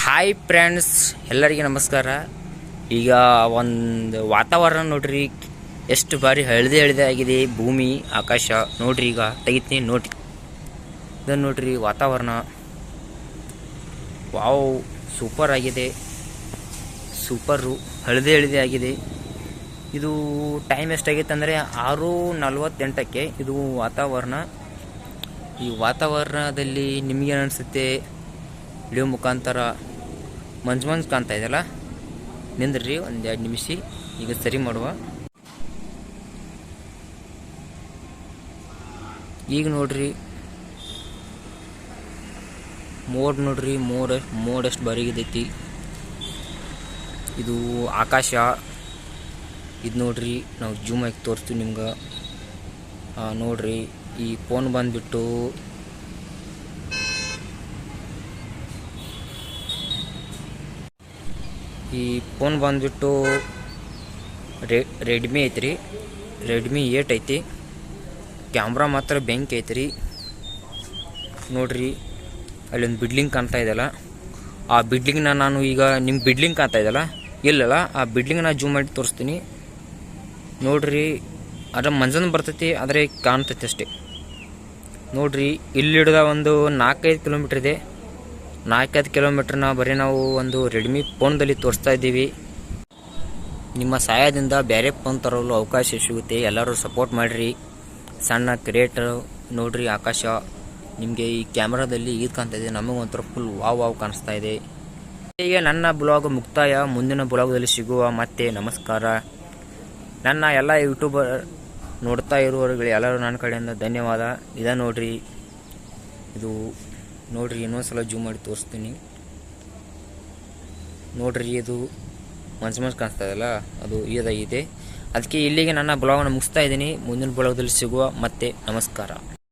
Hi friends, ಎಲ್ಲರಿಗೆ ನಮಸ್ಕಾರ. ಈಗ ಒಂದು ವಾತಾವರಣ ನೋಡ್ರಿ, ಎಷ್ಟು ಬಾರಿ ಹಳದೆ ಆಗಿದೆ ಭೂಮಿ ಆಕಾಶ. ನೋಡ್ರಿ, ಈಗ ತೆಗಿತೀನಿ ನೋಡ್ರಿ, ಇದನ್ನು ನೋಡ್ರಿ ವಾತಾವರಣ. ವಾವ್, ಸೂಪರ್ ಆಗಿದೆ, ಸೂಪರು. ಹಳದೆ ಆಗಿದೆ. ಇದು ಟೈಮ್ ಎಷ್ಟಾಗಿತ್ತು ಅಂದರೆ 6:48 ಇದು ವಾತಾವರಣ. ಈ ವಾತಾವರಣದಲ್ಲಿ ನಿಮಗೇನು ಅನಿಸುತ್ತೆ? ವಿಡಿಯೋ ಮುಖಾಂತರ ಮಂಜು ಕಾಣ್ತಾ ಇದೆಯಲ್ಲ, ನಿಂದ್ರಿ ಒಂದು 2 ನಿಮಿಷ, ಈಗ ಸರಿ ಮಾಡುವ. ಈಗ ನೋಡ್ರಿ ಮೋಡ್ ಎಷ್ಟು ಬರಿಗಿದೈತಿ. ಇದು ಆಕಾಶ. ಇದು ನೋಡ್ರಿ, ನಾವು ಜೂಮ್ ಆಗಿ ತೋರಿಸ್ತೀವಿ ನಿಮ್ಗೆ. ನೋಡ್ರಿ, ಈ ಫೋನ್ ಬಂದ್ಬಿಟ್ಟು ರೆಡ್ಮಿ ಐತ್ರಿ. ರೆಡ್ಮಿ 8 ಐತಿ. ಕ್ಯಾಮ್ರಾ ಮಾತ್ರ ಬೆಂಕಿ ಐತ್ರಿ. ನೋಡ್ರಿ, ಅಲ್ಲೊಂದು ಬಿಲ್ಡಿಂಗ್ ಕಾಣ್ತಾ ಇದೆಯಲ್ಲ, ಆ ಬಿಲ್ಡಿಂಗ್ನ ನಾನು ಈಗ ನಿಮ್ಮ ಬಿಲ್ಡಿಂಗ್ ಕಾಣ್ತಾ ಇದೆಯಲ್ಲ, ಇಲ್ಲಲ್ಲ, ಆ ಬಿಲ್ಡಿಂಗ್ನ ಜೂಮ್ ಮಾಡಿ ತೋರಿಸ್ತೀನಿ. ನೋಡ್ರಿ, ಅದ್ರ ಮಂಜನ್ ಬರ್ತೈತಿ, ಆದರೆ ಕಾಣ್ತೈತಿ ಅಷ್ಟೇ. ನೋಡ್ರಿ, ಇಲ್ಲಿ ಹಿಡಿದ ಒಂದು 4-5 ಕಿಲೋಮೀಟ್ರ್ ಇದೆ. 4-5 ಕಿಲೋಮೀಟ್ರನ್ನ ಬರೀ ನಾವು ಒಂದು ರೆಡ್ಮಿ ಫೋನ್ದಲ್ಲಿ ತೋರಿಸ್ತಾ ಇದ್ದೀವಿ. ನಿಮ್ಮ ಸಹಾಯದಿಂದ ಬೇರೆ ಫೋನ್ ತರಲು ಅವಕಾಶ ಸಿಗುತ್ತೆ. ಎಲ್ಲರೂ ಸಪೋರ್ಟ್ ಮಾಡಿರಿ. ಸಣ್ಣ ಕ್ರಿಯೇಟರ್. ನೋಡ್ರಿ, ಆಕಾಶ ನಿಮಗೆ ಈ ಕ್ಯಾಮ್ರಾದಲ್ಲಿ ಇದು ಕಾಣ್ತಾ ಇದೆ, ನಮಗೊಂಥರ ಫುಲ್ ವಾವ್ ಕಾಣಿಸ್ತಾ ಇದೆ. ಈಗ ನನ್ನ ಬ್ಲಾಗ್ ಮುಕ್ತಾಯ. ಮುಂದಿನ ಬ್ಲಾಗ್ದಲ್ಲಿ ಸಿಗುವ. ಮತ್ತೆ ನಮಸ್ಕಾರ. ನನ್ನ ಎಲ್ಲ ಯೂಟ್ಯೂಬರ್ ನೋಡ್ತಾ ಇರುವವರಿಗೆ ಎಲ್ಲರೂ ನನ್ನ ಕಡೆಯಿಂದ ಧನ್ಯವಾದ. ನೋಡ್ರಿ, ಇದು ನೋಡ್ರಿ, ಇನ್ನೊಂದ್ಸಲ ಜೂಮ್ ಮಾಡಿ ತೋರಿಸ್ತೀನಿ. ನೋಡ್ರಿ, ಇದು ಮಂಜು ಕಾಣಿಸ್ತಾ ಇದೆಯಲ್ಲ, ಅದು ಇದೆ. ಅದಕ್ಕೆ ಇಲ್ಲಿಗೆ ನನ್ನ ಬ್ಲಾಗನ್ನು ಮುಗಿಸ್ತಾ ಇದ್ದೀನಿ. ಮುಂದಿನ ಬ್ಲಾಗ್ದಲ್ಲಿ ಸಿಗುವ. ಮತ್ತೆ ನಮಸ್ಕಾರ.